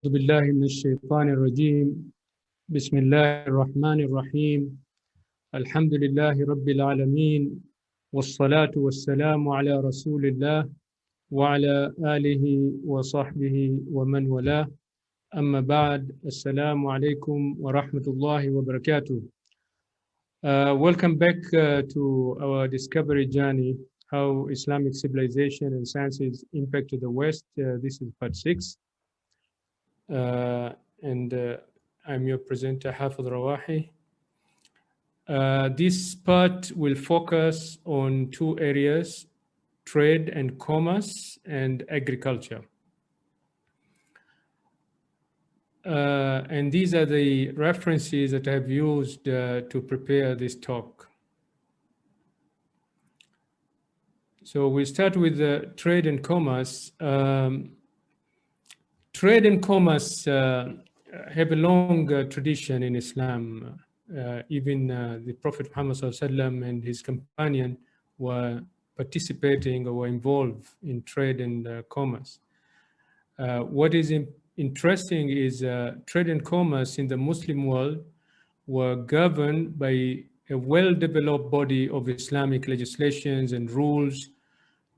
أعوذ بالله من الشيطان الرجيم. بسم الله الرحمن الرحيم. الحمد لله رب العالمين، والصلاة والسلام على رسول الله وعلى آله وصحبه ومن والاه. أما بعد، السلام عليكم ورحمة الله وبركاته. Welcome back to our discovery journey, how Islamic civilization and sciences impacted the West. This is part 6. And I'm your presenter, Hafidh Al-Rawahi. This part will focus on two areas: trade and commerce and agriculture. And these are the references that I've used to prepare this talk. So we start with trade and commerce. Trade and commerce have a long tradition in Islam. Even the Prophet Muhammad ﷺ and his companion were participating or were involved in trade and commerce. What is interesting is trade and commerce in the Muslim world were governed by a well-developed body of Islamic legislations and rules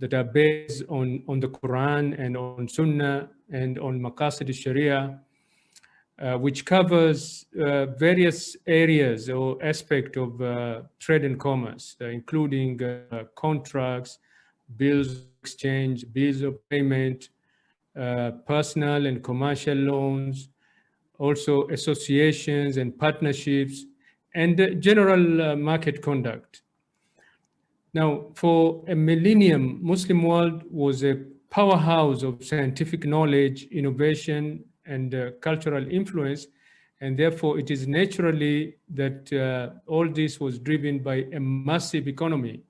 that are based on the Quran and on Sunnah and on Maqasid al-Sharia, which covers various areas or aspects of trade and commerce, including contracts, bills of exchange, bills of payment, personal and commercial loans, also associations and partnerships, and general market conduct. Now, for a millennium, Muslim world was a powerhouse of scientific knowledge, innovation, and cultural influence, and therefore it is naturally that all this was driven by a massive economy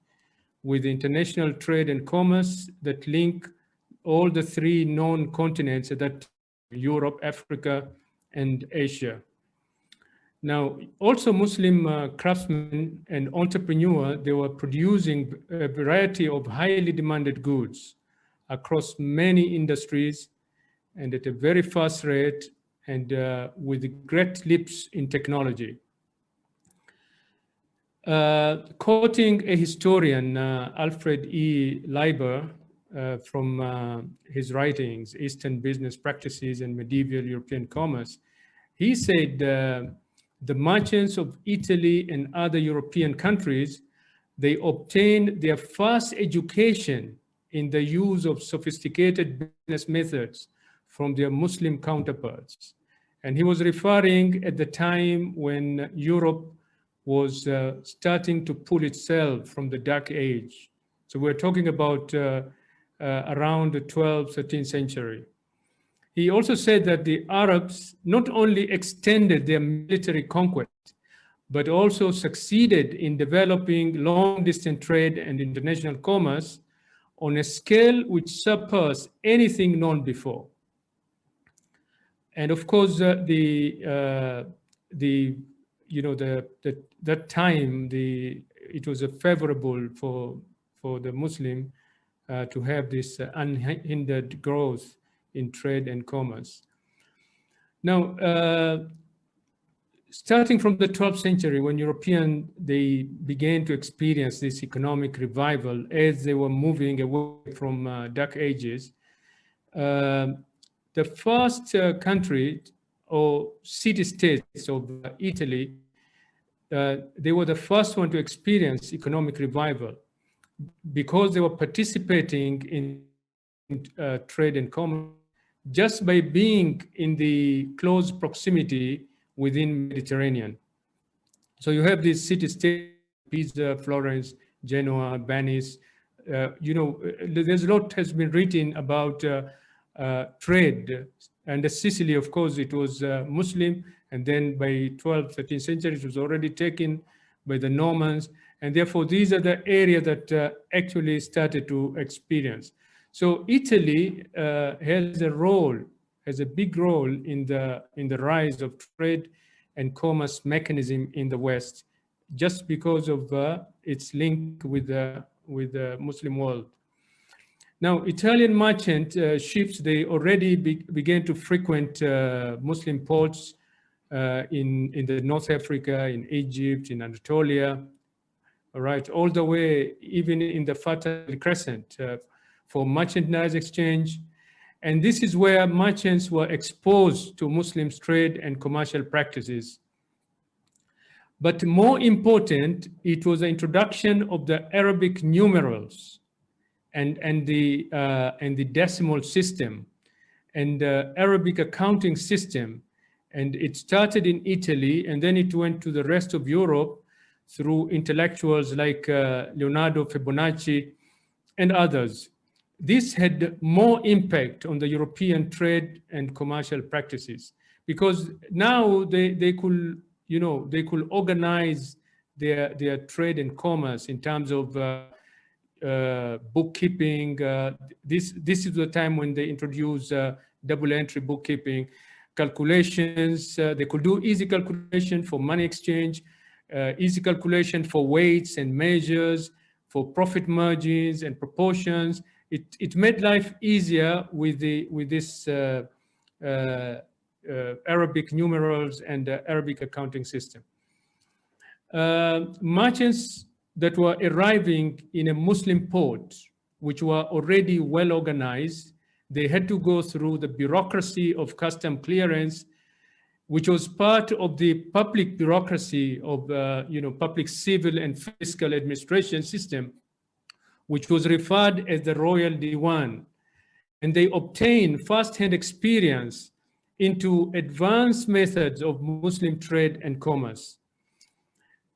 with international trade and commerce that link all the three known continents that Europe, Africa, and Asia. Now, also Muslim craftsmen and entrepreneurs, they were producing a variety of highly demanded goods across many industries and at a very fast rate and with great leaps in technology. Quoting a historian, Alfred E. Leiber, from his writings, Eastern Business Practices and Medieval European Commerce, he said the merchants of Italy and other European countries, they obtained their first education in the use of sophisticated business methods from their Muslim counterparts. And he was referring at the time when Europe was starting to pull itself from the Dark Age. So we're talking about around the 12th, 13th century. He also said that the Arabs not only extended their military conquest, but also succeeded in developing long-distance trade and international commerce on a scale which surpassed anything known before. And of course, that time, it was favorable for the Muslim to have this unhindered growth in trade and commerce. Now, starting from the 12th century, when Europeans, they began to experience this economic revival as they were moving away from Dark Ages, the first country or city-states of Italy, they were the first one to experience economic revival because they were participating in trade and commerce just by being in the close proximity within Mediterranean. So you have these city-states, Pisa, Florence, Genoa, Venice. There's a lot has been written about trade. And Sicily, of course, it was Muslim. And then by 12th, 13th century, it was already taken by the Normans. And therefore, these are the areas that actually started to experience. So Italy has a big role in the rise of trade and commerce mechanism in the West, just because of its link with the Muslim world. Now, Italian merchant ships, they already began to frequent Muslim ports in the North Africa, in Egypt, in Anatolia, all right, all the way even in the Fertile Crescent for merchandise exchange. And this is where merchants were exposed to Muslims' trade and commercial practices. But more important, it was the introduction of the Arabic numerals and the decimal system and the Arabic accounting system. And it started in Italy, and then it went to the rest of Europe through intellectuals like Leonardo Fibonacci and others. This had more impact on the European trade and commercial practices because now they could, you know, they could organize their trade and commerce in terms of bookkeeping. This is the time when they introduced double entry bookkeeping, calculations. They could do easy calculation for money exchange, easy calculation for weights and measures, for profit margins and proportions. It made life easier with this Arabic numerals and Arabic accounting system. Merchants that were arriving in a Muslim port, which were already well organized, they had to go through the bureaucracy of custom clearance, which was part of the public bureaucracy of public civil and fiscal administration system, which was referred as the Royal Diwan. And they obtained first-hand experience into advanced methods of Muslim trade and commerce.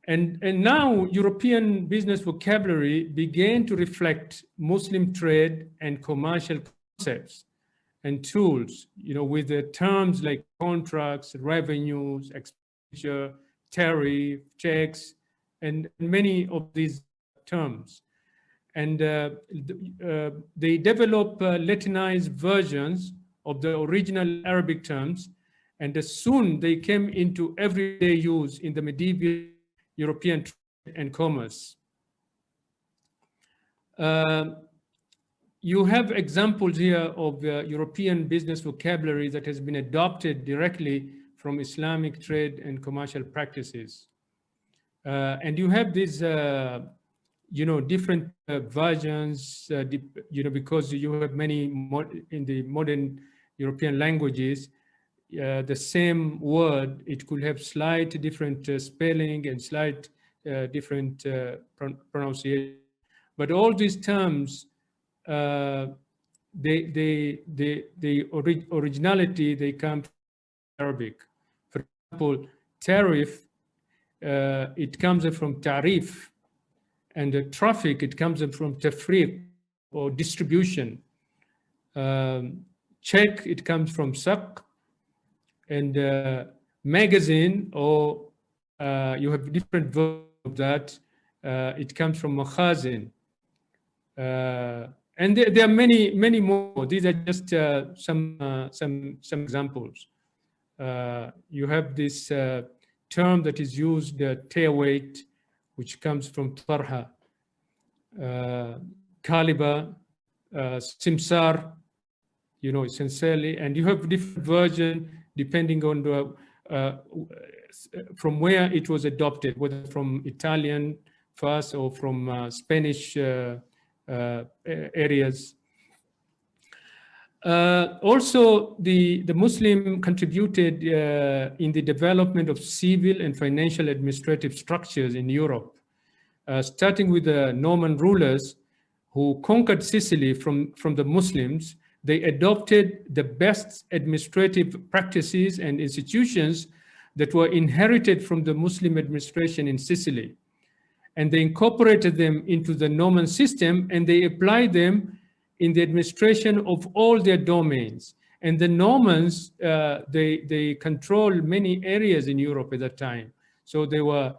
And now European business vocabulary began to reflect Muslim trade and commercial concepts and tools, with the terms like contracts, revenues, expenditure, tariff, checks, and many of these terms. And they develop Latinized versions of the original Arabic terms, and soon they came into everyday use in the medieval European trade and commerce. You have examples here of European business vocabulary that has been adopted directly from Islamic trade and commercial practices. And you have these, different versions, because you have many in the modern European languages, the same word, it could have slight different spelling and slight different pronunciation. But all these terms, originality, they come from Arabic. For example, tariff, it comes from tarif, and the traffic, it comes from tafriq, or distribution. Check, it comes from saq, and magazine, or you have different versions of that. It comes from makhazin. And there are many more. These are just some examples. You have this term that is used, tear weight, which comes from tarha, caliber, simsar, essentially, and you have different version depending on from where it was adopted, whether from Italian first or from Spanish areas. Also, the Muslim contributed in the development of civil and financial administrative structures in Europe, starting with the Norman rulers who conquered Sicily from the Muslims. They adopted the best administrative practices and institutions that were inherited from the Muslim administration in Sicily. And they incorporated them into the Norman system, and they applied them in the administration of all their domains. And the Normans, they controlled many areas in Europe at that time. So they were,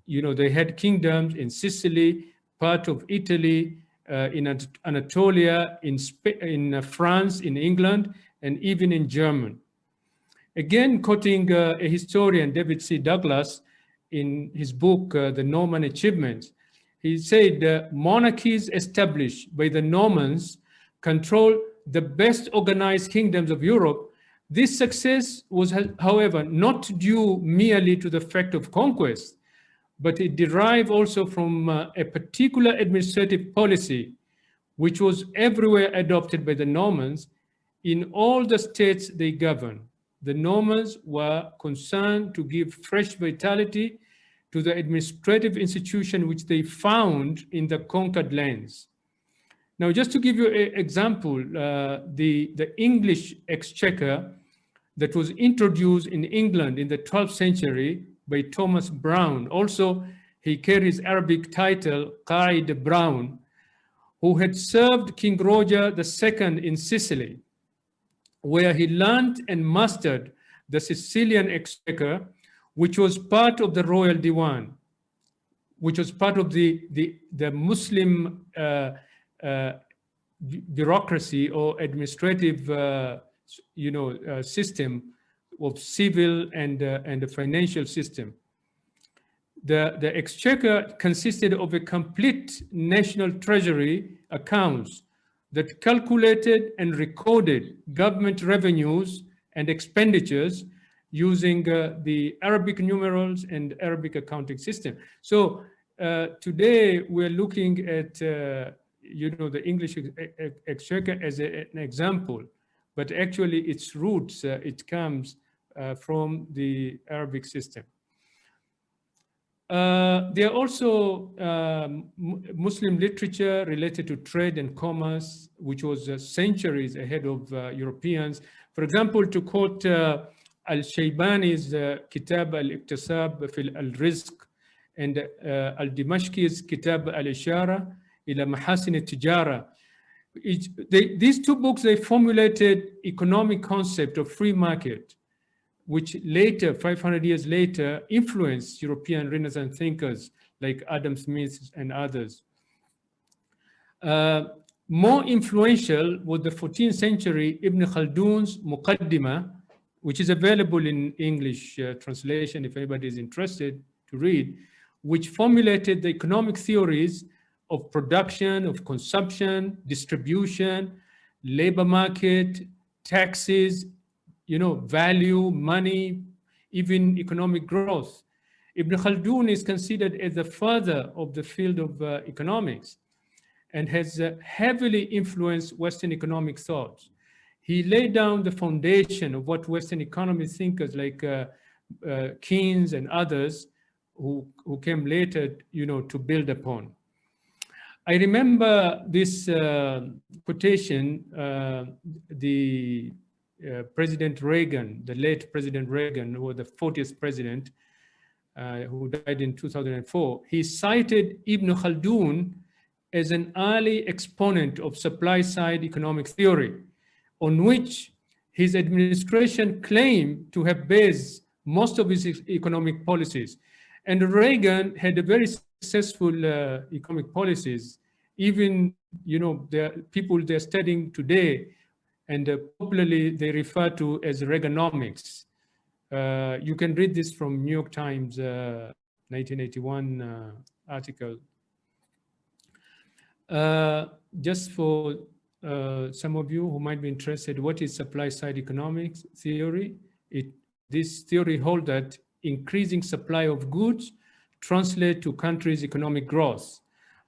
they had kingdoms in Sicily, part of Italy, in Anatolia, in France, in England, and even in Germany. Again, quoting a historian, David C. Douglas, in his book, The Norman Achievements, he said, monarchies established by the Normans control the best organized kingdoms of Europe. This success was, however, not due merely to the fact of conquest, but it derived also from a particular administrative policy, which was everywhere adopted by the Normans in all the states they governed. The Normans were concerned to give fresh vitality to the administrative institution which they found in the conquered lands. Now, just to give you an example, the English exchequer that was introduced in England in the 12th century by Thomas Brown. Also, he carries Arabic title, Qaid Brown, who had served King Roger II in Sicily, where he learned and mastered the Sicilian exchequer, which was part of the royal diwan, which was part of the Muslim bureaucracy or administrative system of civil and the financial system. The exchequer consisted of a complete national treasury accounts that calculated and recorded government revenues and expenditures using the Arabic numerals and Arabic accounting system. So today we're looking at the English exchequer as an example, but actually its roots, it comes from the Arabic system. There are also Muslim literature related to trade and commerce, which was centuries ahead of Europeans. For example, to quote Al-Shaybani's Kitab al-Iktisab fil al-Rizq and Al-Dimashqi's Kitab al-Ishara ila Mahasin al-Tijara. These two books, they formulated economic concept of free market, which later, 500 years later, influenced European Renaissance thinkers like Adam Smith and others. More influential was the 14th century Ibn Khaldun's Muqaddimah, which is available in English translation if anybody is interested to read, which formulated the economic theories of production, of consumption, distribution, labor market, taxes, value, money, even economic growth. Ibn Khaldun is considered as the father of the field of economics and has heavily influenced Western economic thought. He laid down the foundation of what Western economic thinkers like Keynes and others who came later, to build upon. I remember this quotation, President Reagan, the late President Reagan, who was the 40th president, who died in 2004, he cited Ibn Khaldun as an early exponent of supply-side economic theory, on which his administration claimed to have based most of his economic policies. And Reagan had a very successful economic policies. Even, the people they're studying today, and popularly they refer to as Reaganomics. You can read this from New York Times 1981 article. Just for some of you who might be interested, what is supply-side economics theory? This theory holds that increasing supply of goods translate to countries' economic growth.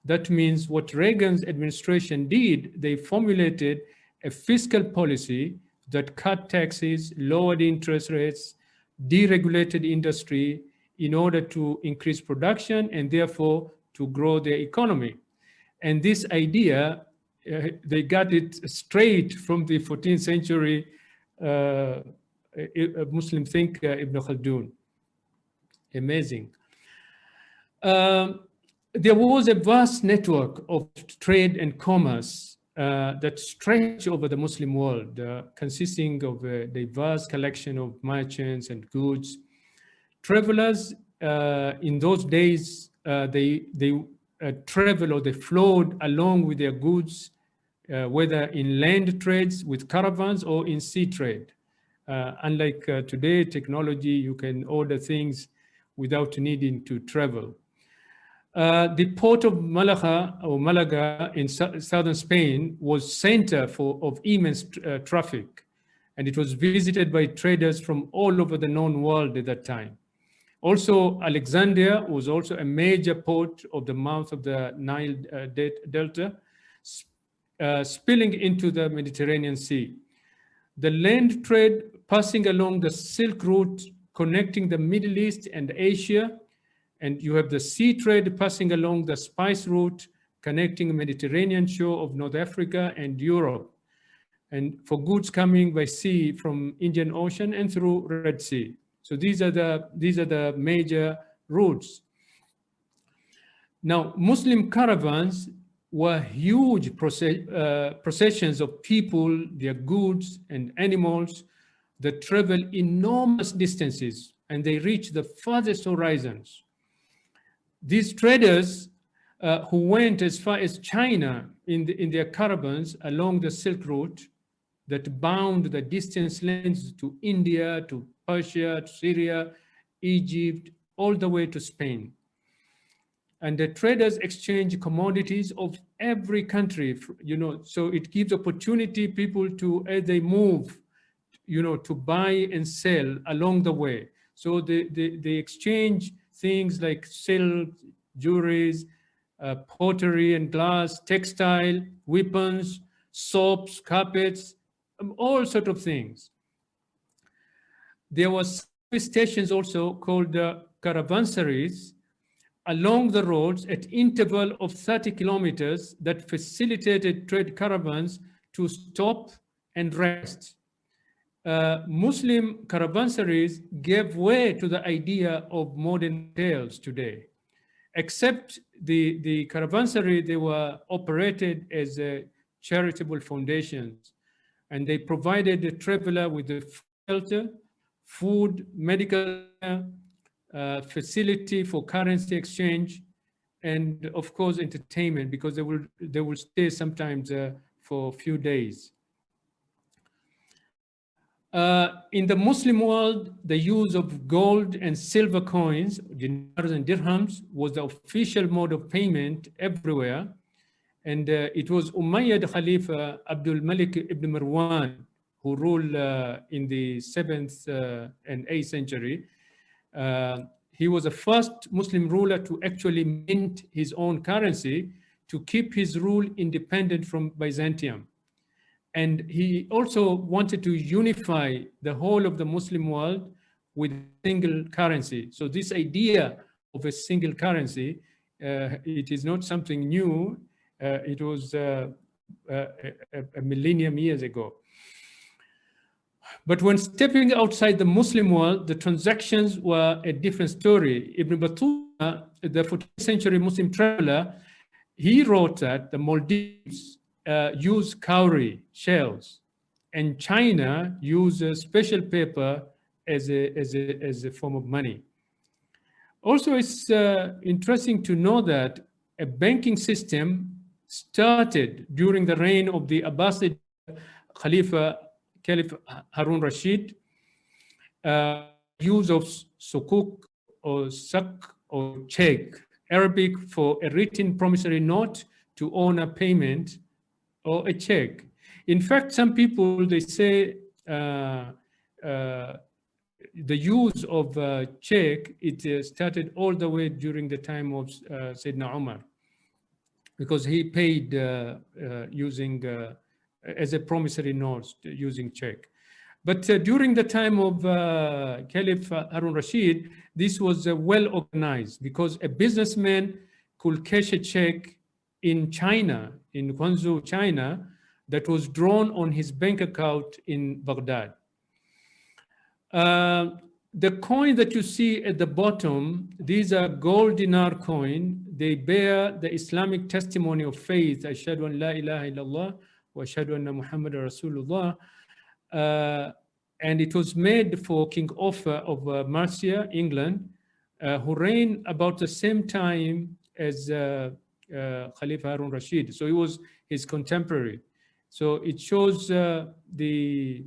That means what Reagan's administration did, they formulated a fiscal policy that cut taxes, lowered interest rates, deregulated industry in order to increase production and therefore to grow their economy. And this idea, they got it straight from the 14th century Muslim thinker Ibn Khaldun. Amazing. There was a vast network of trade and commerce that stretched over the Muslim world, consisting of a diverse collection of merchants and goods. Travelers in those days, they travel or they flowed along with their goods, whether in land trades with caravans or in sea trade. Unlike today, technology, you can order things without needing to travel. The port of Malaga in southern Spain was center of immense traffic, and it was visited by traders from all over the known world at that time. Also, Alexandria was also a major port of the mouth of the Nile Delta, spilling into the Mediterranean Sea. The land trade passing along the Silk Route connecting the Middle East and Asia, and you have the sea trade passing along the spice route connecting the Mediterranean shore of North Africa and Europe, and for goods coming by sea from Indian Ocean and through Red Sea. So these are the major routes. Now, Muslim caravans were huge processions of people, their goods and animals that travel enormous distances, and they reach the farthest horizons. These traders who went as far as China in their caravans along the Silk Route that bound the distant lands to India, to Persia, to Syria, Egypt, all the way to Spain. And the traders exchange commodities of every country, so it gives opportunity people to, as they move, to buy and sell along the way. So they exchange things like silk, jewelries, pottery and glass, textile, weapons, soaps, carpets, all sorts of things. There were service stations also called caravansaries along the roads at interval of 30 kilometers that facilitated trade caravans to stop and rest. Muslim caravansaries gave way to the idea of modern hotels today. Except the caravansary, they were operated as charitable foundations, and they provided the traveler with the shelter, food, medical facility for currency exchange, and of course entertainment, because they will stay sometimes for a few days. In the Muslim world, the use of gold and silver coins, dinars and dirhams, was the official mode of payment everywhere. And it was Umayyad Khalifa Abdul Malik ibn Marwan, who ruled in the 7th and 8th century. He was the first Muslim ruler to actually mint his own currency to keep his rule independent from Byzantium. And he also wanted to unify the whole of the Muslim world with a single currency. So this idea of a single currency, it is not something new. It was a millennium years ago. But when stepping outside the Muslim world, the transactions were a different story. Ibn Battuta, the 14th century Muslim traveler, he wrote that the Maldives use cowrie shells, and China uses special paper as a form of money. Also, it's interesting to know that a banking system started during the reign of the Abbasid Caliph Harun Rashid. Use of sukuk or sak or check, Arabic for a written promissory note to own a payment or a check. In fact, some people, they say the use of check, it started all the way during the time of Sayyidina Umar, because he paid using, as a promissory note, using check. But during the time of Caliph Harun Rashid, this was well organized, because a businessman could cash a check in China, in Guangzhou, China, that was drawn on his bank account in Baghdad. The coin that you see at the bottom, these are gold dinar coin. They bear the Islamic testimony of faith, Ashhadu an la ilaha illallah wa ashhadu anna Muhammadan Rasulullah. And it was made for King Offa of Mercia, England, who reigned about the same time as Khalifa Harun Rashid. So he was his contemporary. So it shows the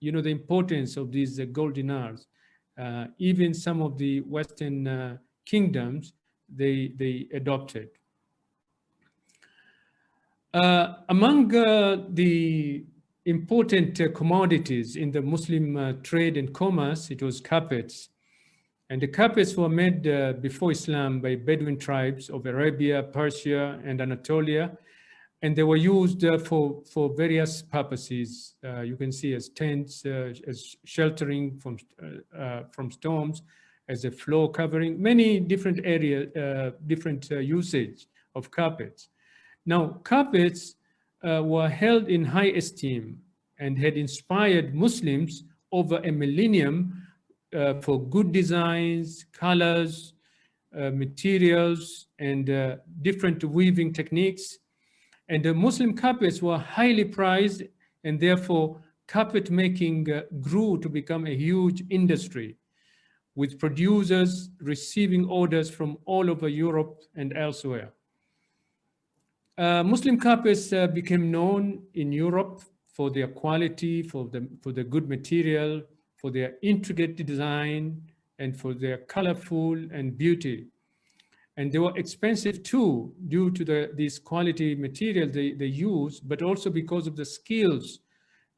importance of these gold dinars. Even some of the Western kingdoms, they adopted. Among the important commodities in the Muslim trade and commerce, it was carpets. And the carpets were made before Islam by Bedouin tribes of Arabia, Persia, and Anatolia. And they were used for various purposes. You can see as tents, as sheltering from storms, as a floor covering, many different areas, different usage of carpets. Now, carpets were held in high esteem and had inspired Muslims over a millennium for good designs, colors, materials, and different weaving techniques. And the Muslim carpets were highly prized, and therefore carpet making grew to become a huge industry, with producers receiving orders from all over Europe and elsewhere. Muslim carpets became known in Europe for their quality, for the good material, for their intricate design, and for their colorful and beauty. And they were expensive too, due to this quality material they use, but also because of the skills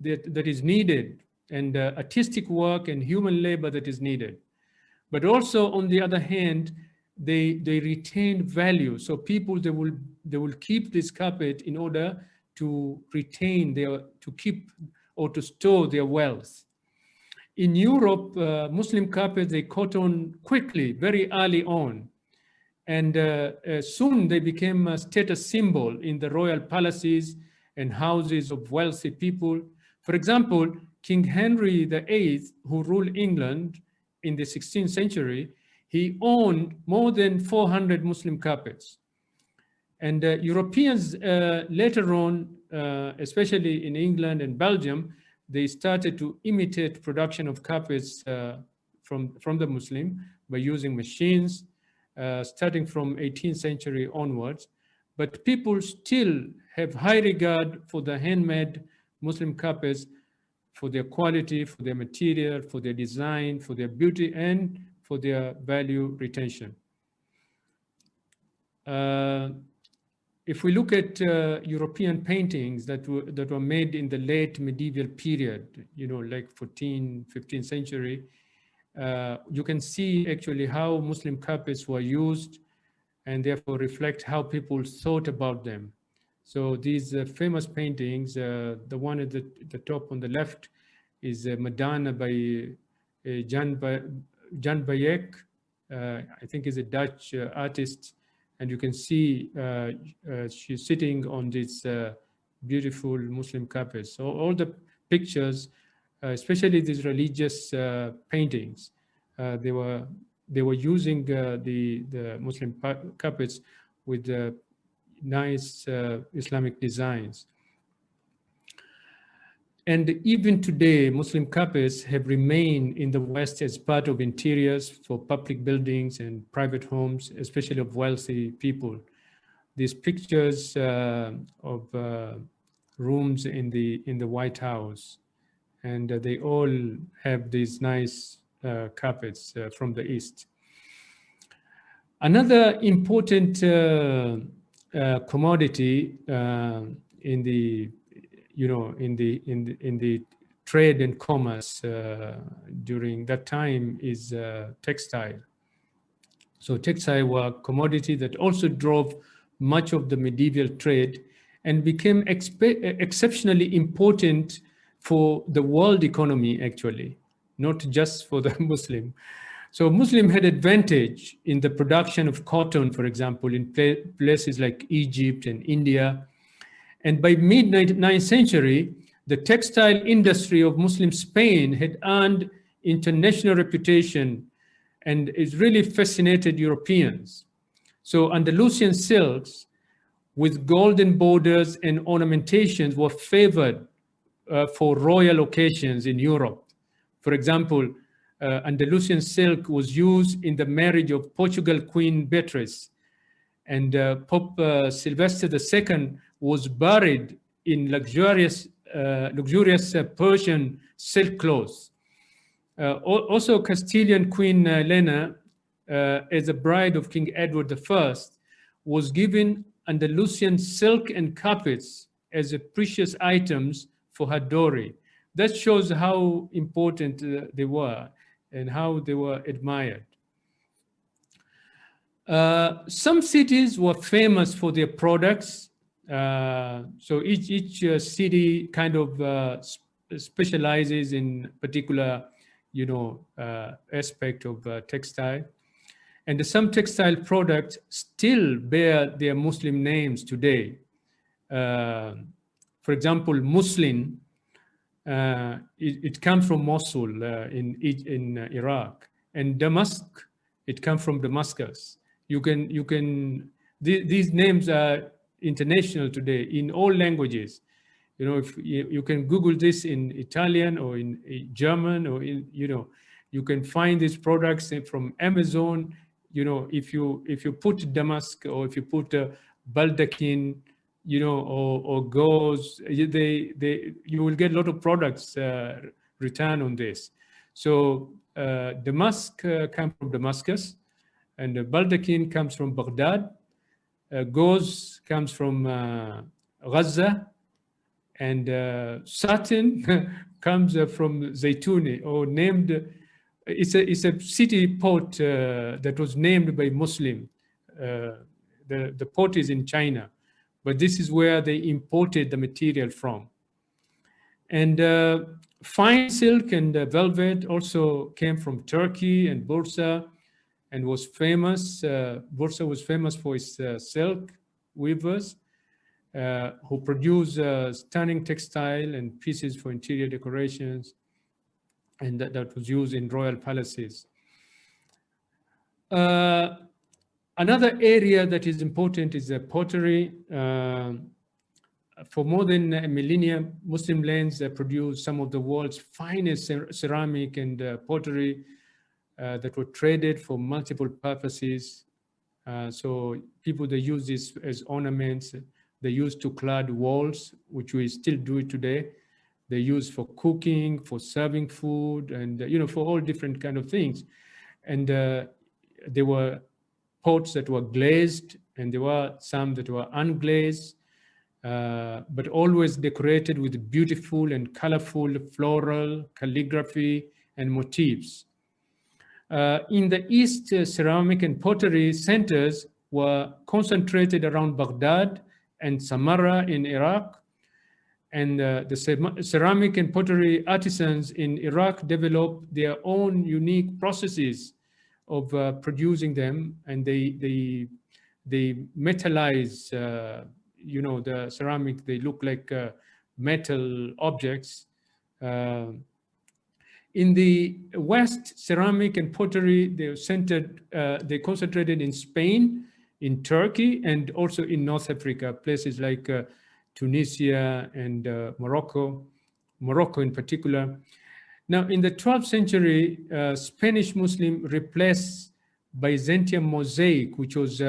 that is needed, and artistic work and human labor that is needed. But also, on the other hand, they retain value. So people, they will keep this carpet in order to retain to keep or to store their wealth. In Europe, Muslim carpets, they caught on quickly, very early on. And soon they became a status symbol in the royal palaces and houses of wealthy people. For example, King Henry VIII, who ruled England in the 16th century, he owned more than 400 Muslim carpets. And Europeans later on, especially in England and Belgium, they started to imitate production of carpets from the Muslim by using machines, starting from 18th century onwards. But people still have high regard for the handmade Muslim carpets, for their quality, for their material, for their design, for their beauty, and for their value retention. If we look at European paintings that were made in the late medieval period, like 14th, 15th century, you can see actually how Muslim carpets were used, and therefore reflect how people thought about them. So these famous paintings, the one at the top on the left is Madonna by Jan Bayek, I think is a Dutch artist, and you can see she's sitting on this beautiful Muslim carpet. So all the pictures, especially these religious paintings, they were using the Muslim carpets with nice Islamic designs. And even today, Muslim carpets have remained in the West as part of interiors for public buildings and private homes, especially of wealthy people. These pictures of rooms in the White House, and they all have these nice carpets from the East. Another important commodity in the trade and commerce during that time is textile. So textile were a commodity that also drove much of the medieval trade and became exceptionally important for the world economy, actually, not just for the Muslim. So Muslim had advantage in the production of cotton, for example, in places like Egypt and India. And by mid-9th century, the textile industry of Muslim Spain had earned international reputation and it really fascinated Europeans. So Andalusian silks with golden borders and ornamentations were favored for royal occasions in Europe. For example, Andalusian silk was used in the marriage of Portugal Queen Beatrice, and Pope Sylvester II was buried in luxurious Persian silk cloths. Also, Castilian Queen Elena as a bride of King Edward I, was given Andalusian silk and carpets as a precious items for her dowry. That shows how important they were and how they were admired. Some cities were famous for their products. So each city kind of specializes in particular, aspect of textile. And some textile products still bear their Muslim names today. For example, muslin, it comes from Mosul in Iraq, and Damask, it comes from Damascus. These names are international today in all languages. If you can Google this in Italian or in German, or you can find these products from Amazon. If you put Damask, or if you put baldaquin, or gauze, you will get a lot of products return on this. So Damask comes from Damascus, and baldaquin comes from Baghdad. Gauze comes from Gaza, and satin comes from Zaytuni, or named. It's a city port that was named by Muslim. The port is in China, but this is where they imported the material from. And fine silk and velvet also came from Turkey and Bursa, and was famous. Bursa was famous for its silk weavers who produce stunning textile and pieces for interior decorations, and that was used in royal palaces. Another area that is important is pottery. For more than a millennia, Muslim lands produce some of the world's finest ceramic and pottery that were traded for multiple purposes. So people, they use this as ornaments. They use to clad walls, which we still do it today. They use for cooking, for serving food, and for all different kind of things. And there were pots that were glazed, and there were some that were unglazed, but always decorated with beautiful and colorful floral calligraphy and motifs. In the East, ceramic and pottery centers were concentrated around Baghdad and Samarra in Iraq. And the ceramic and pottery artisans in Iraq developed their own unique processes of producing them, and they metallize, the ceramic. They look like metal objects. In the West, ceramic and pottery, they concentrated in Spain, in Turkey, and also in North Africa, places like Tunisia and Morocco in particular. Now, in the 12th century, Spanish Muslim replaced Byzantine mosaic, which was,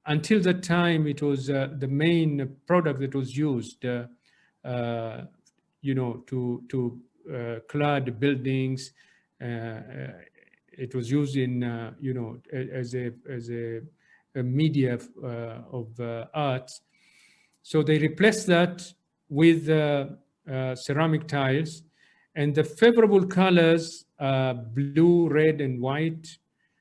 until that time, it was the main product that was used, to clad buildings. It was used in, as a media of art. So they replaced that with ceramic tiles, and the favorable colors are blue, red, and white,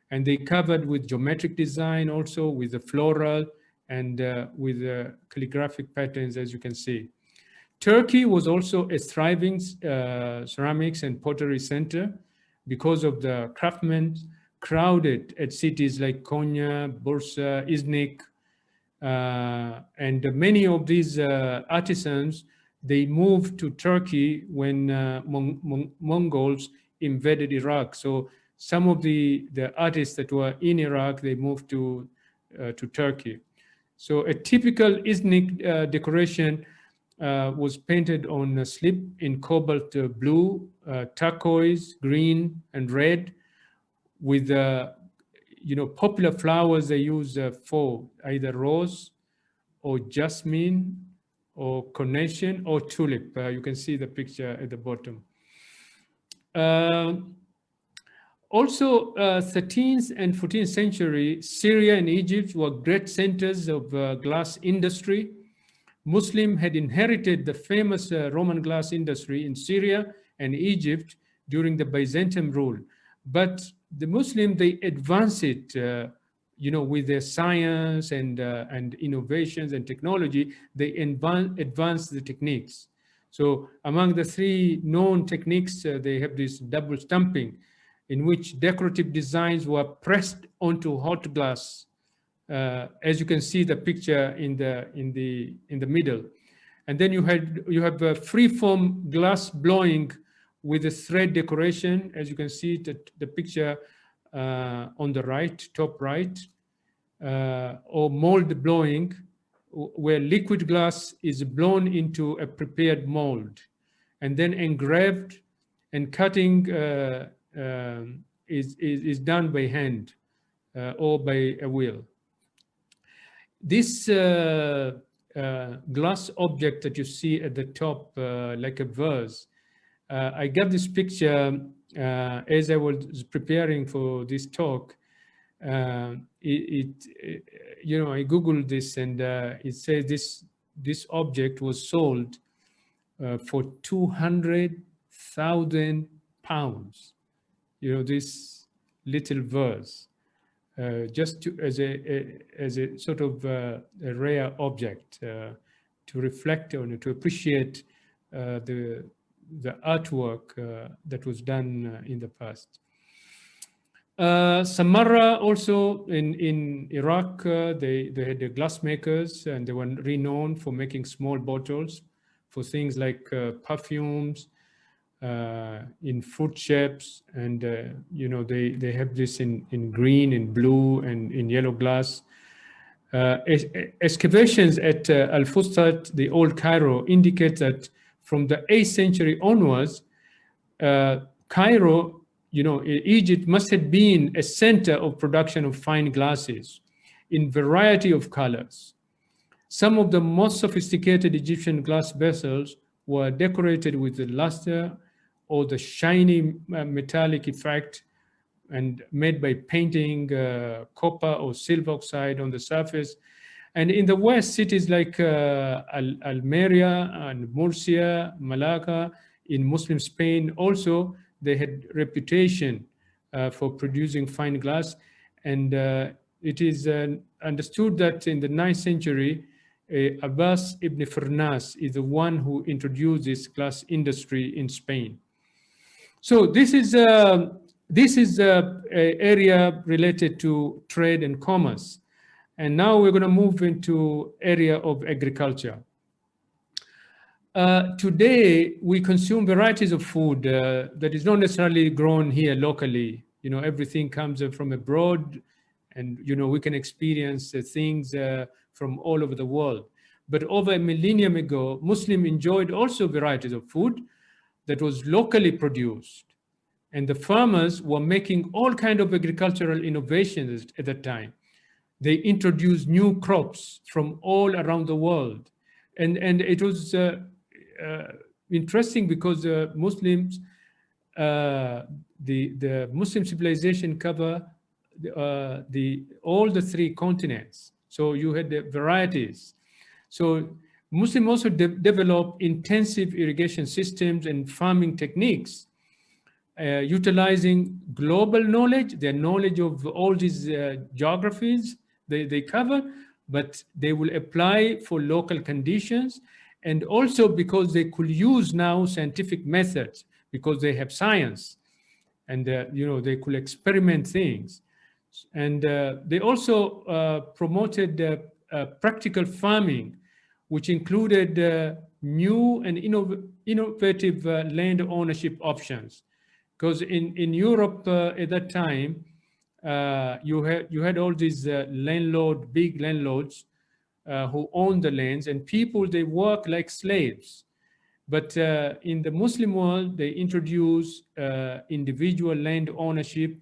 and they covered with geometric design, also with the floral and with the calligraphic patterns, as you can see. Turkey was also a thriving ceramics and pottery center because of the craftsmen crowded at cities like Konya, Bursa, Iznik, and many of these artisans, they moved to Turkey when Mongols invaded Iraq. So some of the artists that were in Iraq, they moved to Turkey. So a typical Iznik decoration was painted on a slip in cobalt blue, turquoise, green, and red, with popular flowers they use for either rose or jasmine or carnation or tulip. You can see the picture at the bottom. Also, 13th and 14th century, Syria and Egypt were great centers of glass industry. Muslim had inherited the famous Roman glass industry in Syria and Egypt during the Byzantine rule. But the Muslim, they advanced it, with their science and innovations and technology, they advanced the techniques. So among the three known techniques, they have this double stamping, in which decorative designs were pressed onto hot glass. As you can see the picture in the middle, and then you have a free-form glass blowing with a thread decoration, as you can see the picture on the right, top right, or mold blowing, where liquid glass is blown into a prepared mold, and then engraved, and cutting is done by hand or by a wheel. This glass object that you see at the top, like a vase, I got this picture as I was preparing for this talk. I Googled this, and it says this object was sold for 200,000 pounds. This little vase. Just as a sort of a rare object to reflect on, to appreciate the artwork that was done in the past. Samarra also in Iraq, they had the glassmakers, and they were renowned for making small bottles for things like perfumes, in fruit shapes, and they have this in green, in blue, and in yellow glass. Excavations at Al-Fustat, the old Cairo, indicate that from the 8th century onwards, Cairo, Egypt must have been a center of production of fine glasses in variety of colors. Some of the most sophisticated Egyptian glass vessels were decorated with the luster or the shiny metallic effect, and made by painting copper or silver oxide on the surface. And in the West, cities like Almeria and Murcia, Malacca, in Muslim Spain also, they had reputation for producing fine glass. And it is understood that in the 9th century, Abbas ibn Firnas is the one who introduced this glass industry in Spain. So this is an area related to trade and commerce. And now we're going to move into area of agriculture. Today, we consume varieties of food that is not necessarily grown here locally. Everything comes from abroad, and, we can experience things from all over the world. But over a millennium ago, Muslims enjoyed also varieties of food that was locally produced. And the farmers were making all kinds of agricultural innovations at that time. They introduced new crops from all around the world. And it was interesting because Muslims, the Muslim civilization cover all the three continents. So you had the varieties. So Muslims also developed intensive irrigation systems and farming techniques, utilizing global knowledge, their knowledge of all these geographies they cover, but they will apply for local conditions. And also because they could use now scientific methods, because they have science, and they could experiment things. And they also promoted practical farming, which included new and innovative land ownership options. Because in Europe at that time, you had all these big landlords who owned the lands, and people, they work like slaves. But in the Muslim world, they introduced individual land ownership.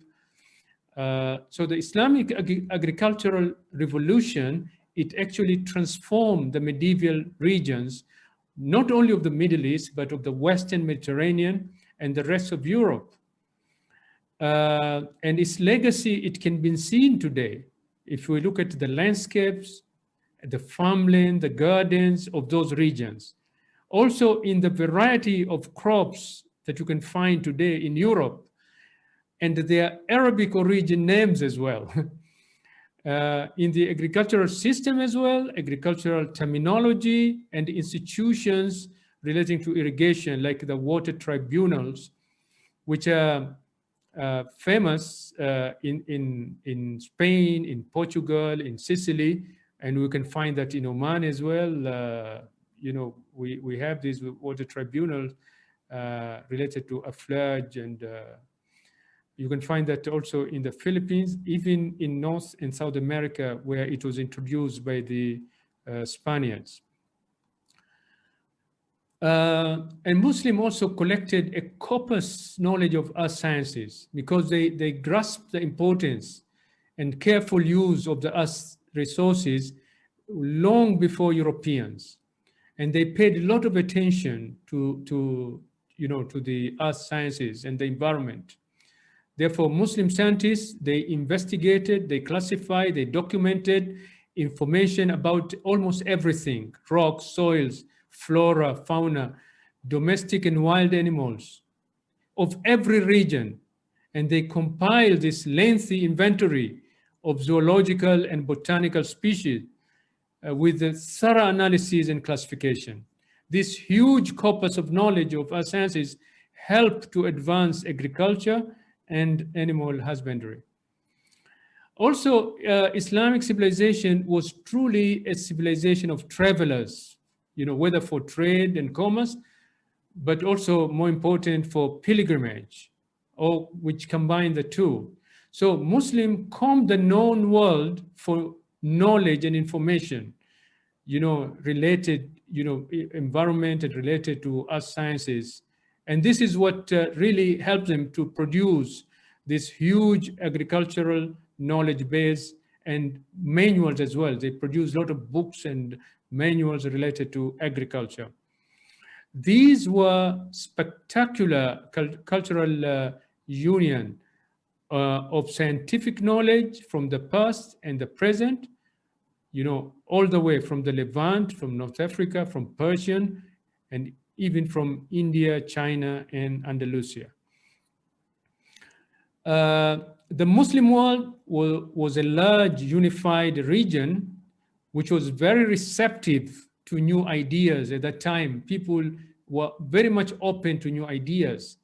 So the Islamic agricultural revolution, it actually transformed the medieval regions, not only of the Middle East, but of the Western Mediterranean and the rest of Europe. And its legacy, it can be seen today. If we look at the landscapes, the farmland, the gardens of those regions. Also in the variety of crops that you can find today in Europe, and their Arabic origin names as well. In the agricultural system as well, agricultural terminology and institutions relating to irrigation, like the water tribunals, which are famous in Spain, in Portugal, in Sicily, and we can find that in Oman as well. We have these water tribunals related to affluage, and you can find that also in the Philippines, even in North and South America, where it was introduced by the Spaniards. And Muslim also collected a corpus knowledge of earth sciences, because they grasped the importance and careful use of the earth resources long before Europeans. And they paid a lot of attention to the earth sciences and the environment. Therefore, Muslim scientists, they investigated, they classified, they documented information about almost everything: rocks, soils, flora, fauna, domestic and wild animals of every region. And they compiled this lengthy inventory of zoological and botanical species with a thorough analysis and classification. This huge corpus of knowledge of our sciences helped to advance agriculture and animal husbandry. Also, Islamic civilization was truly a civilization of travelers, whether for trade and commerce, but also more important for pilgrimage, or which combine the two. So Muslim combed the known world for knowledge and information, related, environment and related to earth sciences. And this is what really helped them to produce this huge agricultural knowledge base and manuals as well. They produced a lot of books and manuals related to agriculture. These were spectacular cultural union of scientific knowledge from the past and the present, all the way from the Levant, from North Africa, from Persian, and even from India, China, and Andalusia. The Muslim world was a large unified region which was very receptive to new ideas at that time. People were very much open to new ideas.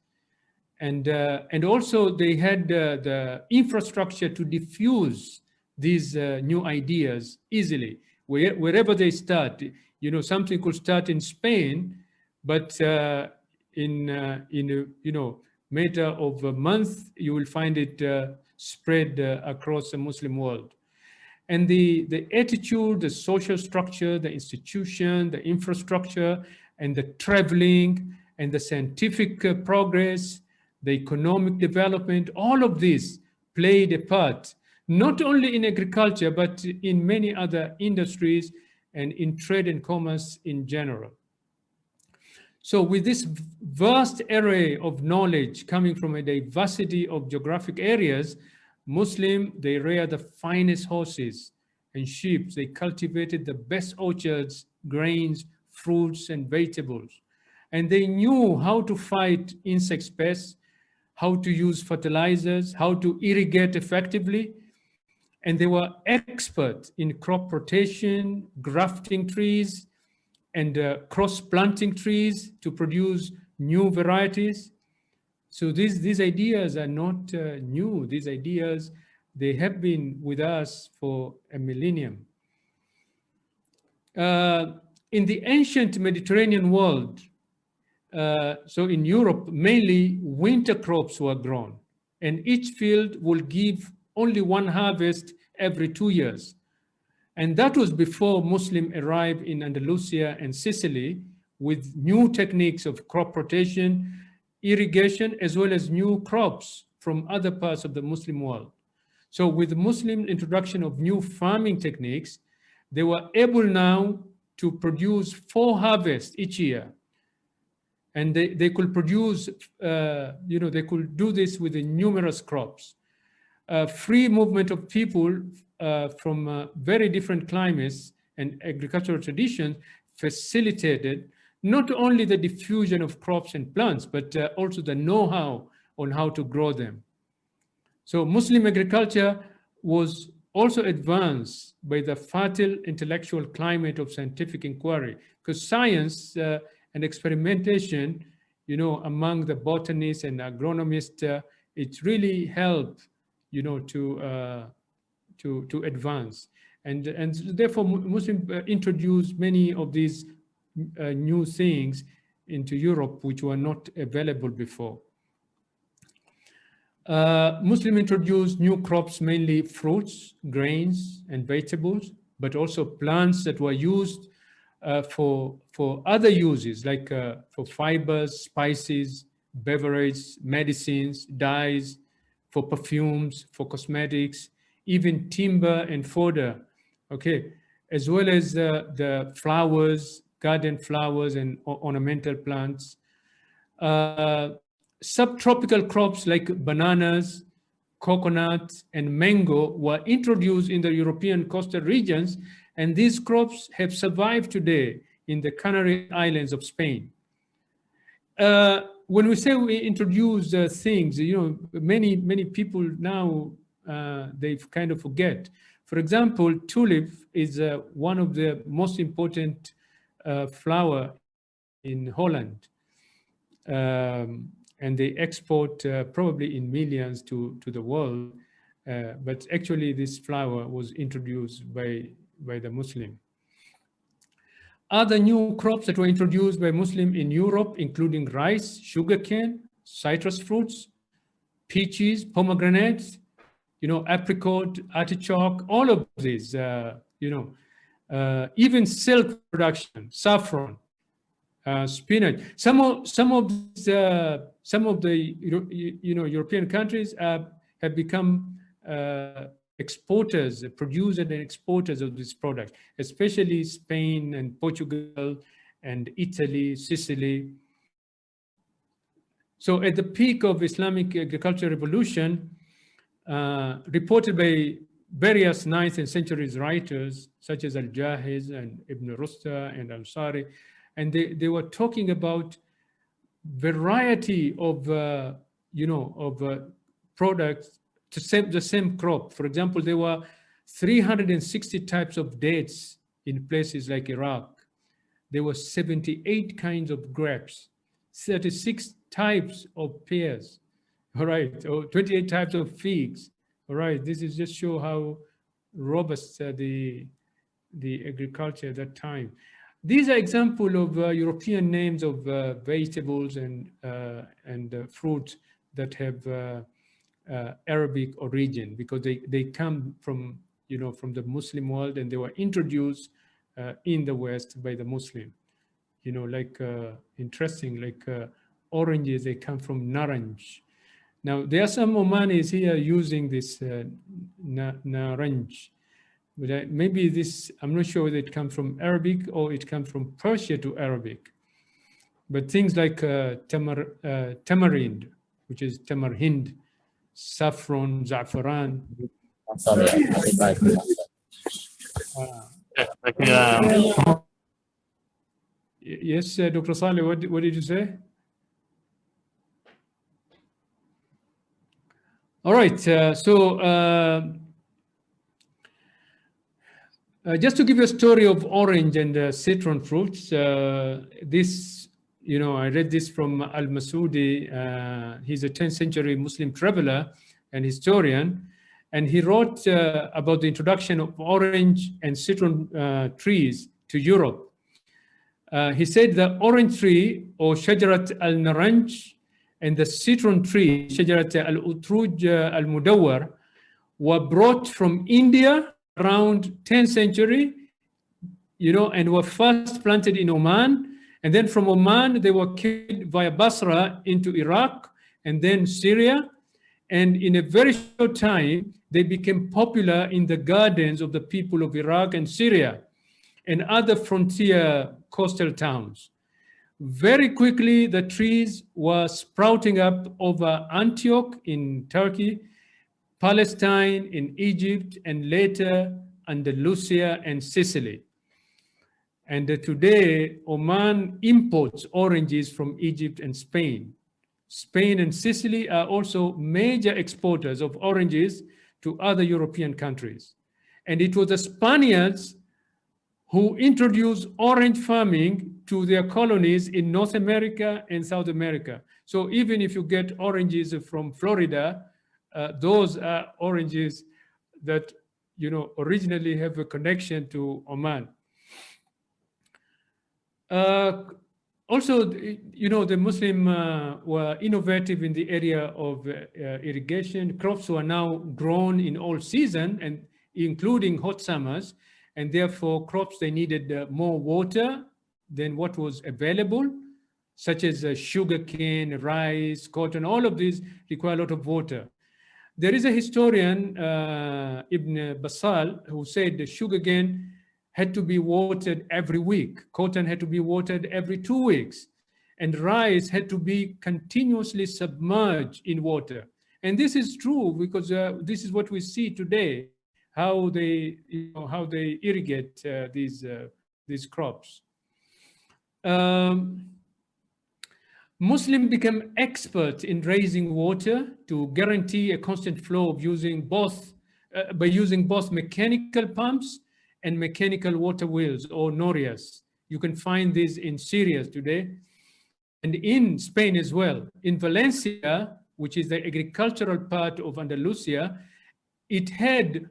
And also they had the infrastructure to diffuse these new ideas easily. Wherever they start, something could start in Spain, but in a matter of a month, you will find it spread across the Muslim world. And the attitude, the social structure, the institution, the infrastructure, and the traveling, and the scientific progress, the economic development, all of this played a part, not only in agriculture, but in many other industries and in trade and commerce in general. So with this vast array of knowledge coming from a diversity of geographic areas, Muslim, they reared the finest horses and sheep. They cultivated the best orchards, grains, fruits, and vegetables. And they knew how to fight insect pests, how to use fertilizers, how to irrigate effectively. And they were experts in crop rotation, grafting trees, and cross-planting trees to produce new varieties. So these ideas are not new. These ideas, they have been with us for a millennium. In the ancient Mediterranean world, so in Europe, mainly winter crops were grown, and each field will give only one harvest every 2 years. And that was before Muslim arrived in Andalusia and Sicily with new techniques of crop rotation, irrigation, as well as new crops from other parts of the Muslim world. So with the Muslim introduction of new farming techniques, they were able now to produce 4 harvests each year. and they could produce, they could do this with the numerous crops. Free movement of people from very different climates and agricultural traditions facilitated not only the diffusion of crops and plants, but also the know-how on how to grow them. So Muslim agriculture was also advanced by the fertile intellectual climate of scientific inquiry, because science and experimentation, among the botanists and agronomists, it really helped, to advance, and therefore Muslims introduced many of these new things into Europe, which were not available before. Muslims introduced new crops, mainly fruits, grains, and vegetables, but also plants that were used for other uses, like for fibers, spices, beverages, medicines, dyes, for perfumes, for cosmetics, even timber and fodder, okay, as well as the flowers, garden flowers and ornamental plants. Subtropical crops like bananas, coconut, and mango were introduced in the European coastal regions, and these crops have survived today in the Canary Islands of Spain. When we say we introduce things, many people now, they kind of forget. For example, tulip is one of the most important flower in Holland. And they export probably in millions to the world. But actually this flower was introduced by the Muslim. Other new crops that were introduced by Muslim in Europe, including rice, sugarcane, citrus fruits, peaches, pomegranates, apricot, artichoke, all of these, even silk production, saffron, spinach. Some of the European countries have become exporters, producers and exporters of this product, especially Spain and Portugal and Italy, Sicily. So at the peak of Islamic agricultural revolution, reported by various 9th and centuries writers such as Al-Jahiz and Ibn Rusta and Al-Sari, and they were talking about variety of products to save the same crop. For example, there were 360 types of dates in places like Iraq. There were 78 kinds of grapes, 36 types of pears, all right, or 28 types of figs. All right, this is just show how robust the agriculture at that time. These are examples of European names of vegetables and fruits that have Arabic origin, because they come from from the Muslim world, and they were introduced in the West by the Muslim. Like interesting, like oranges, they come from naranj. Now there are some Omanis here using this naranj, but maybe this, I'm not sure whether it comes from Arabic or it comes from Persia to Arabic. But things like tamarind, which is tamarhind, saffron, za'afaran. Yes, Dr. Saleh, what did you say? All right, just to give you a story of orange and citron fruits, this, I read this from Al-Masudi. He's a 10th century Muslim traveler and historian, and he wrote about the introduction of orange and citron trees to Europe. He said the orange tree, or Shajarat al-Naranj, and the citron tree, Shajarat al-Utruj al-Mudawwar, were brought from India around 10th century, and were first planted in Oman. And then from Oman, they were carried via Basra into Iraq and then Syria. And in a very short time, they became popular in the gardens of the people of Iraq and Syria and other frontier coastal towns. Very quickly, the trees were sprouting up over Antioch in Turkey, Palestine in Egypt, and later Andalusia and Sicily. And today, Oman imports oranges from Egypt and Spain. Spain and Sicily are also major exporters of oranges to other European countries. And it was the Spaniards who introduced orange farming to their colonies in North America and South America. So even if you get oranges from Florida, those are oranges that, you know, originally have a connection to Oman. Also, you know, the Muslim were innovative in the area of irrigation. Crops were now grown in all season, and including hot summers, and therefore crops, they needed more water than what was available, such as sugarcane, rice, cotton. All of these require a lot of water. There is a historian, Ibn Basal, who said the sugarcane had to be watered every week. Cotton had to be watered every 2 weeks. And rice had to be continuously submerged in water. And this is true because this is what we see today, how they, you know, how they irrigate these crops. Muslims became experts in raising water to guarantee a constant flow of by using both mechanical pumps and mechanical water wheels, or norias. You can find these in Syria today and in Spain as well. In Valencia, which is the agricultural part of Andalusia, it had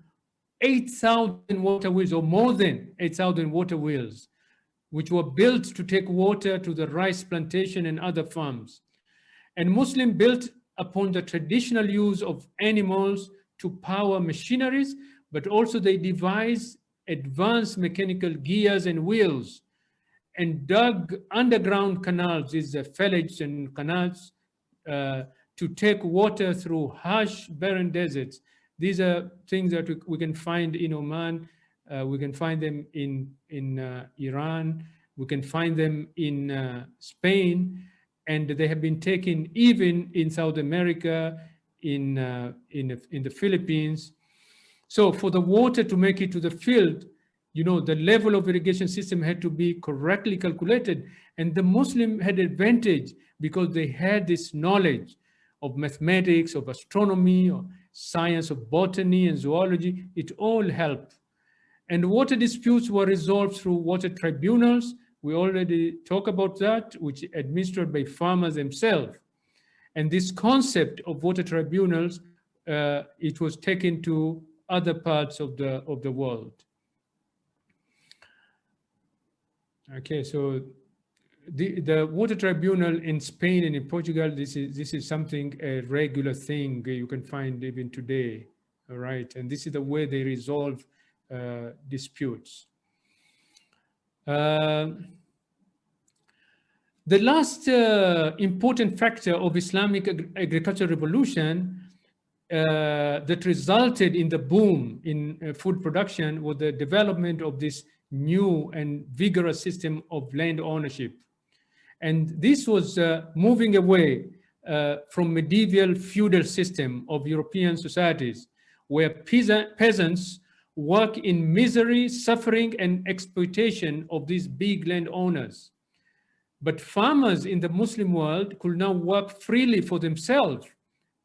8,000 water wheels, or more than 8,000 water wheels, which were built to take water to the rice plantation and other farms. And Muslims built upon the traditional use of animals to power machineries, but also they devised advanced mechanical gears and wheels, and dug underground canals, these fallages and canals, to take water through harsh, barren deserts. These are things that we can find in Oman, we can find them in Iran, we can find them in Spain, and they have been taken even in South America, in the Philippines. So for the water to make it to the field, you know, the level of irrigation system had to be correctly calculated. And the Muslim had advantage because they had this knowledge of mathematics, of astronomy, or science of botany and zoology. It all helped. And water disputes were resolved through water tribunals. We already talked about that, which administered by farmers themselves. And this concept of water tribunals, it was taken to other parts of the world. Okay, so the water tribunal in Spain and in Portugal, this is something, a regular thing you can find even today. All right, and this is the way they resolve disputes. The last important factor of Islamic agricultural revolution that resulted in the boom in food production was the development of this new and vigorous system of land ownership. And this was moving away from medieval feudal system of European societies, where peasants work in misery, suffering, and exploitation of these big landowners. But farmers in the Muslim world could now work freely for themselves,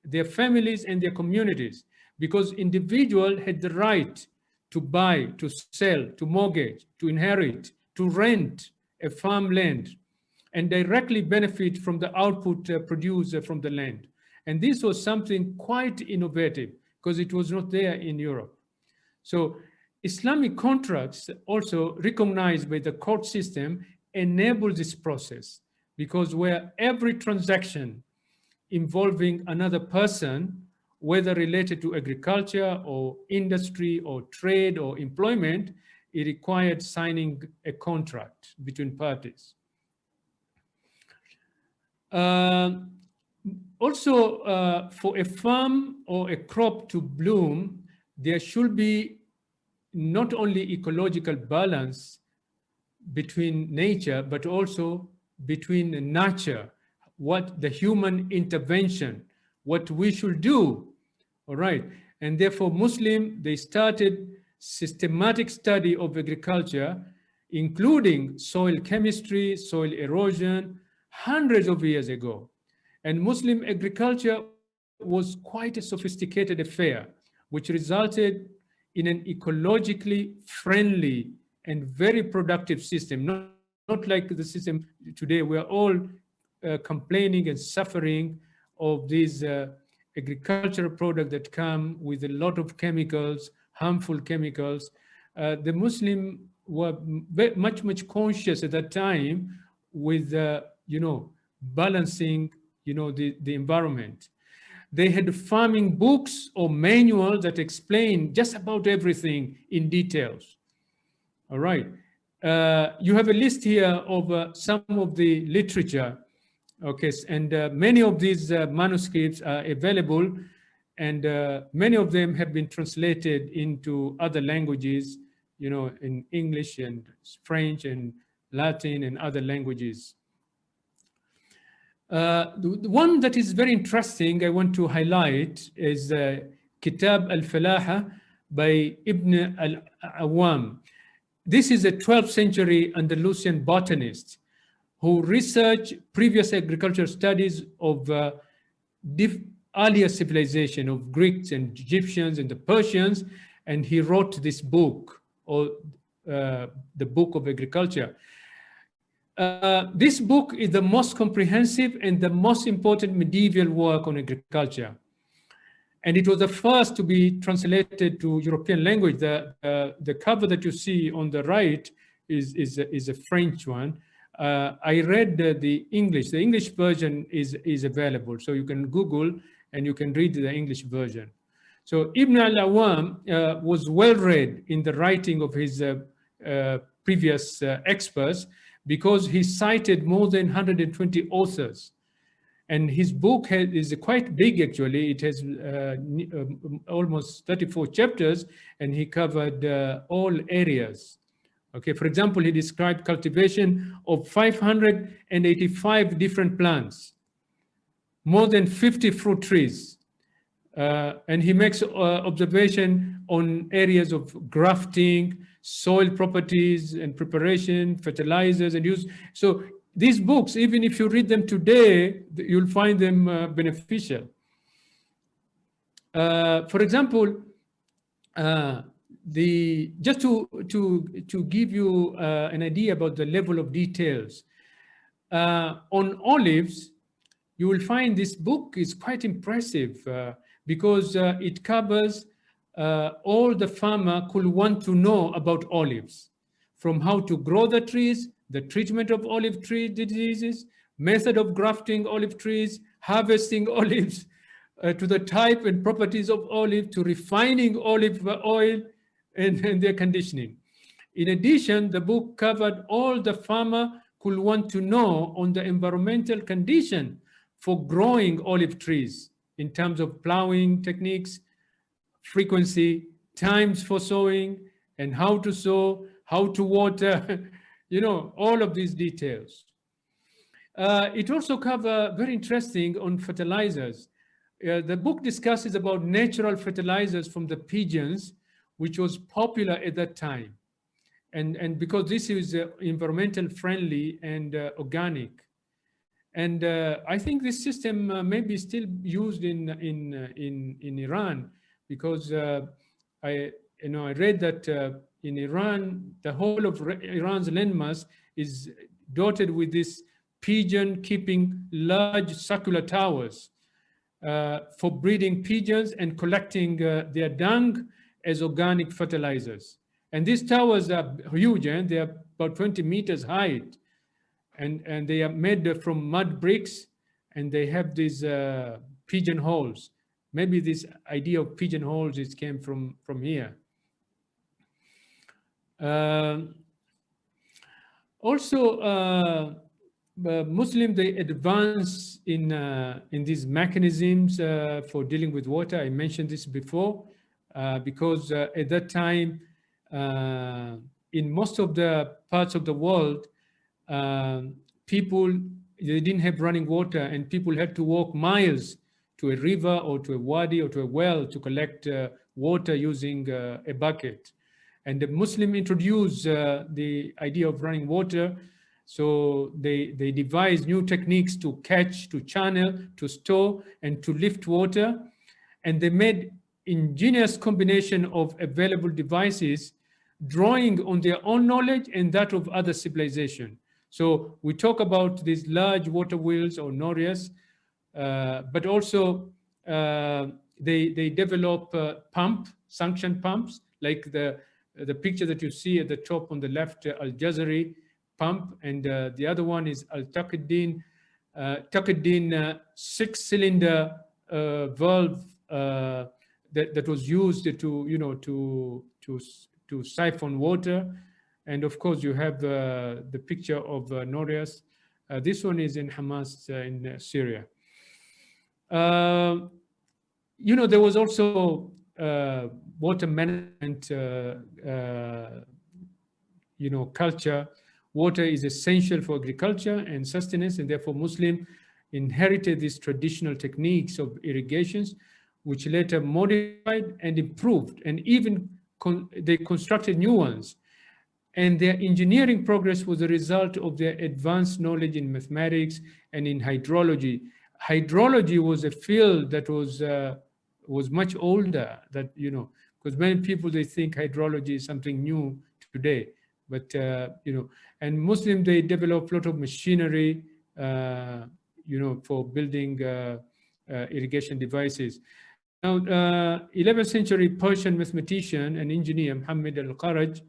their families, and their communities, because individuals had the right to buy, to sell, to mortgage, to inherit, to rent a farmland, and directly benefit from the output produced from the land. And this was something quite innovative because it was not there in Europe. So Islamic contracts, also recognized by the court system, enable this process, because where every transaction involving another person, whether related to agriculture or industry or trade or employment, it required signing a contract between parties. Also, for a farm or a crop to bloom, there should be not only ecological balance between nature, but also between nature, what the human intervention, what we should do. All right. And therefore, Muslim, they started systematic study of agriculture, including soil chemistry, soil erosion, hundreds of years ago. And Muslim agriculture was quite a sophisticated affair, which resulted in an ecologically friendly and very productive system, not like the system today. We are all complaining and suffering of these agricultural products that come with a lot of chemicals, harmful chemicals. The Muslim were much conscious at that time with, balancing, the environment. They had farming books or manuals that explain just about everything in details. All right. You have a list here of some of the literature. Okay, and many of these manuscripts are available, and many of them have been translated into other languages, in English and French and Latin and other languages. The one that is very interesting I want to highlight is Kitab al-Falaha by Ibn al-Awam. This is a 12th century Andalusian botanist who researched previous agricultural studies of earlier civilization of Greeks and Egyptians and the Persians, and he wrote this book, or the Book of Agriculture. This book is the most comprehensive and the most important medieval work on agriculture. And it was the first to be translated to European language. The cover that you see on the right is a French one. I read the English. The English version is available, so you can Google and you can read the English version. So Ibn al-Awam was well read in the writing of his previous experts, because he cited more than 120 authors. And his book is quite big, actually. It has almost 34 chapters, and he covered all areas. Okay, for example, he described cultivation of 585 different plants, more than 50 fruit trees. And he makes observation on areas of grafting, soil properties and preparation, fertilizers and use. So these books, even if you read them today, you'll find them beneficial. For example, just to give you an idea about the level of details, on olives, you will find this book is quite impressive because it covers all the farmer could want to know about olives, from how to grow the trees, the treatment of olive tree diseases, method of grafting olive trees, harvesting olives, to the type and properties of olive, to refining olive oil and their conditioning. In addition, the book covered all the farmer could want to know on the environmental condition for growing olive trees in terms of plowing techniques, frequency, times for sowing, and how to sow, how to water, all of these details. It also covers, very interesting, on fertilizers. The book discusses about natural fertilizers from the pigeons, which was popular at that time. And because this is environmental friendly and organic. And I think this system may be still used in Iran, because I read that in Iran, the whole of Iran's landmass is dotted with this pigeon keeping large circular towers for breeding pigeons and collecting their dung as organic fertilizers. And these towers are huge, and they are about 20 meters high, and they are made from mud bricks, and they have these pigeonholes. Maybe this idea of pigeonholes came from here. Also, Muslims, they advance in these mechanisms for dealing with water. I mentioned this before, because at that time, in most of the parts of the world, people, they didn't have running water, and people had to walk miles to a river or to a wadi or to a well to collect water using a bucket. And the Muslim introduced the idea of running water. So they devised new techniques to catch, to channel, to store, and to lift water. And they made ingenious combination of available devices, drawing on their own knowledge and that of other civilization. So we talk about these large water wheels or norias, but also they develop suction pumps, like the picture that you see at the top on the left, Al-Jazari pump, and the other one is Al-Taqaddin 6-cylinder valve that was used to siphon water. And of course, you have the picture of Norias. This one is in Hamas in Syria. There was also water management, culture. Water is essential for agriculture and sustenance, and therefore Muslim inherited these traditional techniques of irrigations, which later modified and improved, and even they constructed new ones. And their engineering progress was a result of their advanced knowledge in mathematics and in hydrology. Hydrology was a field that was much older, because many people, they think hydrology is something new today. But, and Muslims, they developed a lot of machinery, for building irrigation devices. Now, 11th century Persian mathematician and engineer Muhammad al-Qaraj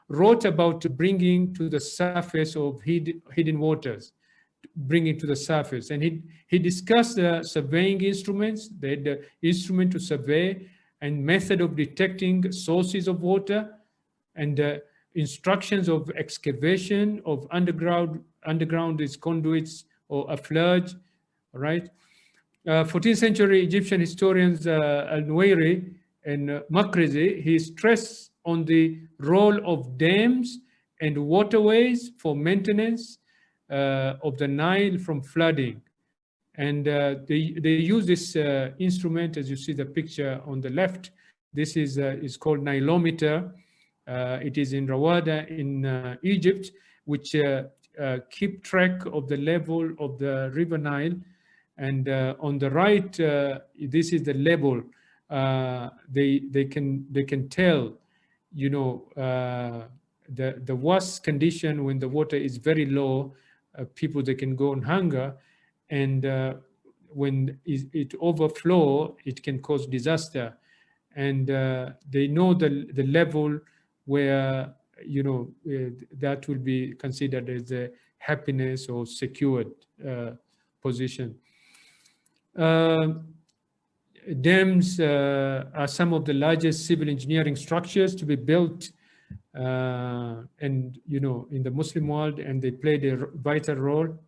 wrote about bringing to the surface of hidden waters, bringing to the surface. And he discussed the surveying instruments, the instrument to survey, and method of detecting sources of water, and instructions of excavation of underground is conduits or affluage, right? 14th century Egyptian historians Al-Nuwairi and Makrizi, he stressed on the role of dams and waterways for maintenance of the Nile from flooding. And they use this instrument, as you see the picture on the left. This is called Nilometer. It is in Rawada in Egypt, which keep track of the level of the River Nile. And on the right, this is the level. They can tell, the worst condition when the water is very low. People, they can go on hunger, and when it overflow, it can cause disaster. And they know the level where that will be considered as a happiness or secured position. Dams are some of the largest civil engineering structures to be built and in the Muslim world, and they played a vital role.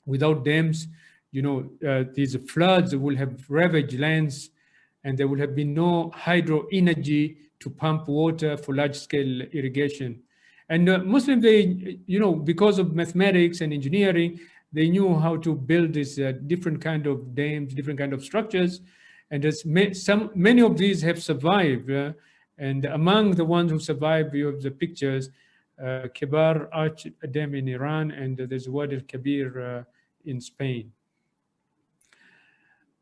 Without dams, these floods will have ravaged lands, and there will have been no hydro energy to pump water for large-scale irrigation. And Muslims, they, because of mathematics and engineering, they knew how to build these different kind of dams, different kind of structures, and many of these have survived. And among the ones who survived, you have the pictures, Kibar Arch Dam in Iran, and there's Wadi al-Kabir in Spain.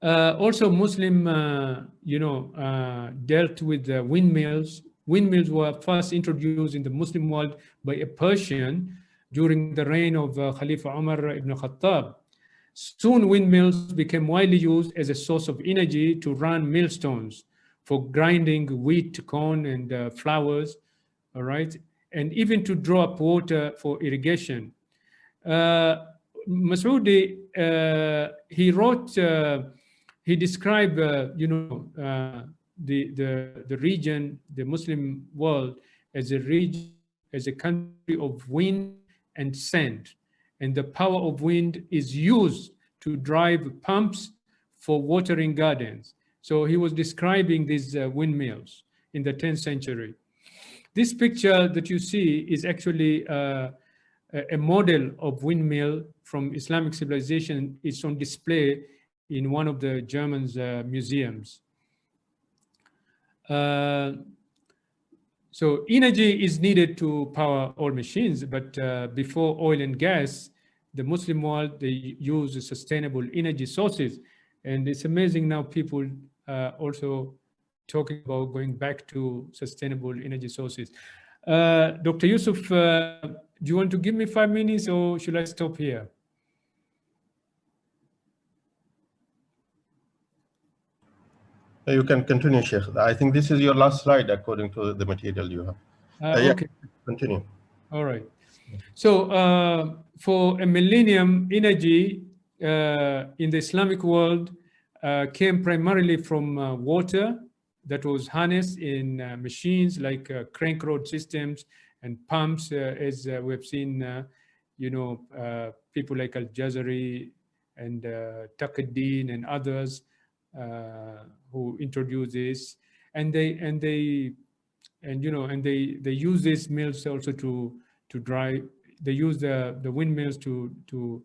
Also, Muslim, dealt with windmills. Windmills were first introduced in the Muslim world by a Persian during the reign of Khalifa Umar ibn Khattab. Soon, windmills became widely used as a source of energy to run millstones for grinding wheat, corn, and flowers, all right? And even to draw up water for irrigation. Masoudi, he wrote, he described, the region, the Muslim world, as a region, as a country of wind and sand. And the power of wind is used to drive pumps for watering gardens. So he was describing these windmills in the 10th century. This picture that you see is actually a model of windmill from Islamic civilization is on display in one of the German museums. So energy is needed to power all machines, but before oil and gas, the Muslim world, they use sustainable energy sources. And it's amazing now people also talking about going back to sustainable energy sources. Dr. Yusuf, do you want to give me 5 minutes or should I stop here? You can continue, Sheikh. I think this is your last slide according to the material you have. Okay. Yeah, continue. All right. So for a millennium, energy in the Islamic world came primarily from water that was harnessed in machines like crank rod systems and pumps, as we've seen, people like Al-Jazari and Taqaddin and others who introduced this, and they use these mills also to dry. They use the windmills to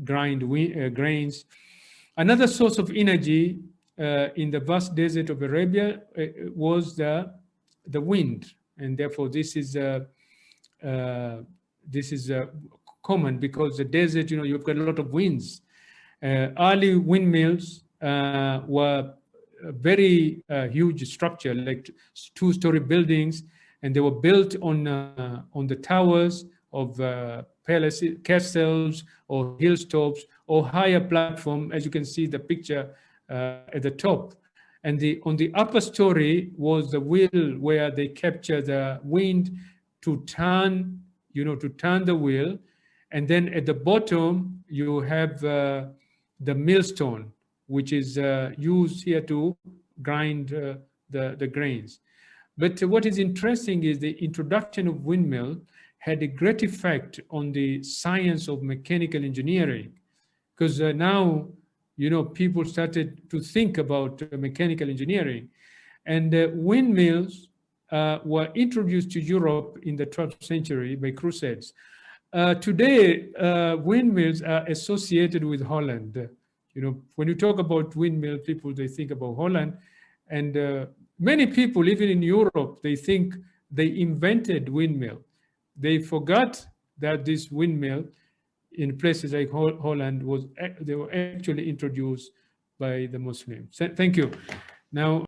grind grains. Another source of energy in the vast desert of Arabia was the wind, and therefore this is common because the desert, you've got a lot of winds. Early windmills were a very huge structure, like 2-story buildings, and they were built on the towers of palaces, castles, or hilltops, or higher platform, as you can see the picture at the top. And on the upper story was the wheel where they capture the wind to turn the wheel, and then at the bottom you have the millstone, which is used here to grind the grains. But what is interesting is the introduction of windmill had a great effect on the science of mechanical engineering, because now, people started to think about mechanical engineering, and windmills were introduced to Europe in the 12th century by Crusades. Today, windmills are associated with Holland. When you talk about windmill, people, they think about Holland. And many people, even in Europe, they think they invented windmill. They forgot that this windmill in places like Holland they were actually introduced by the Muslims. Thank you. Now,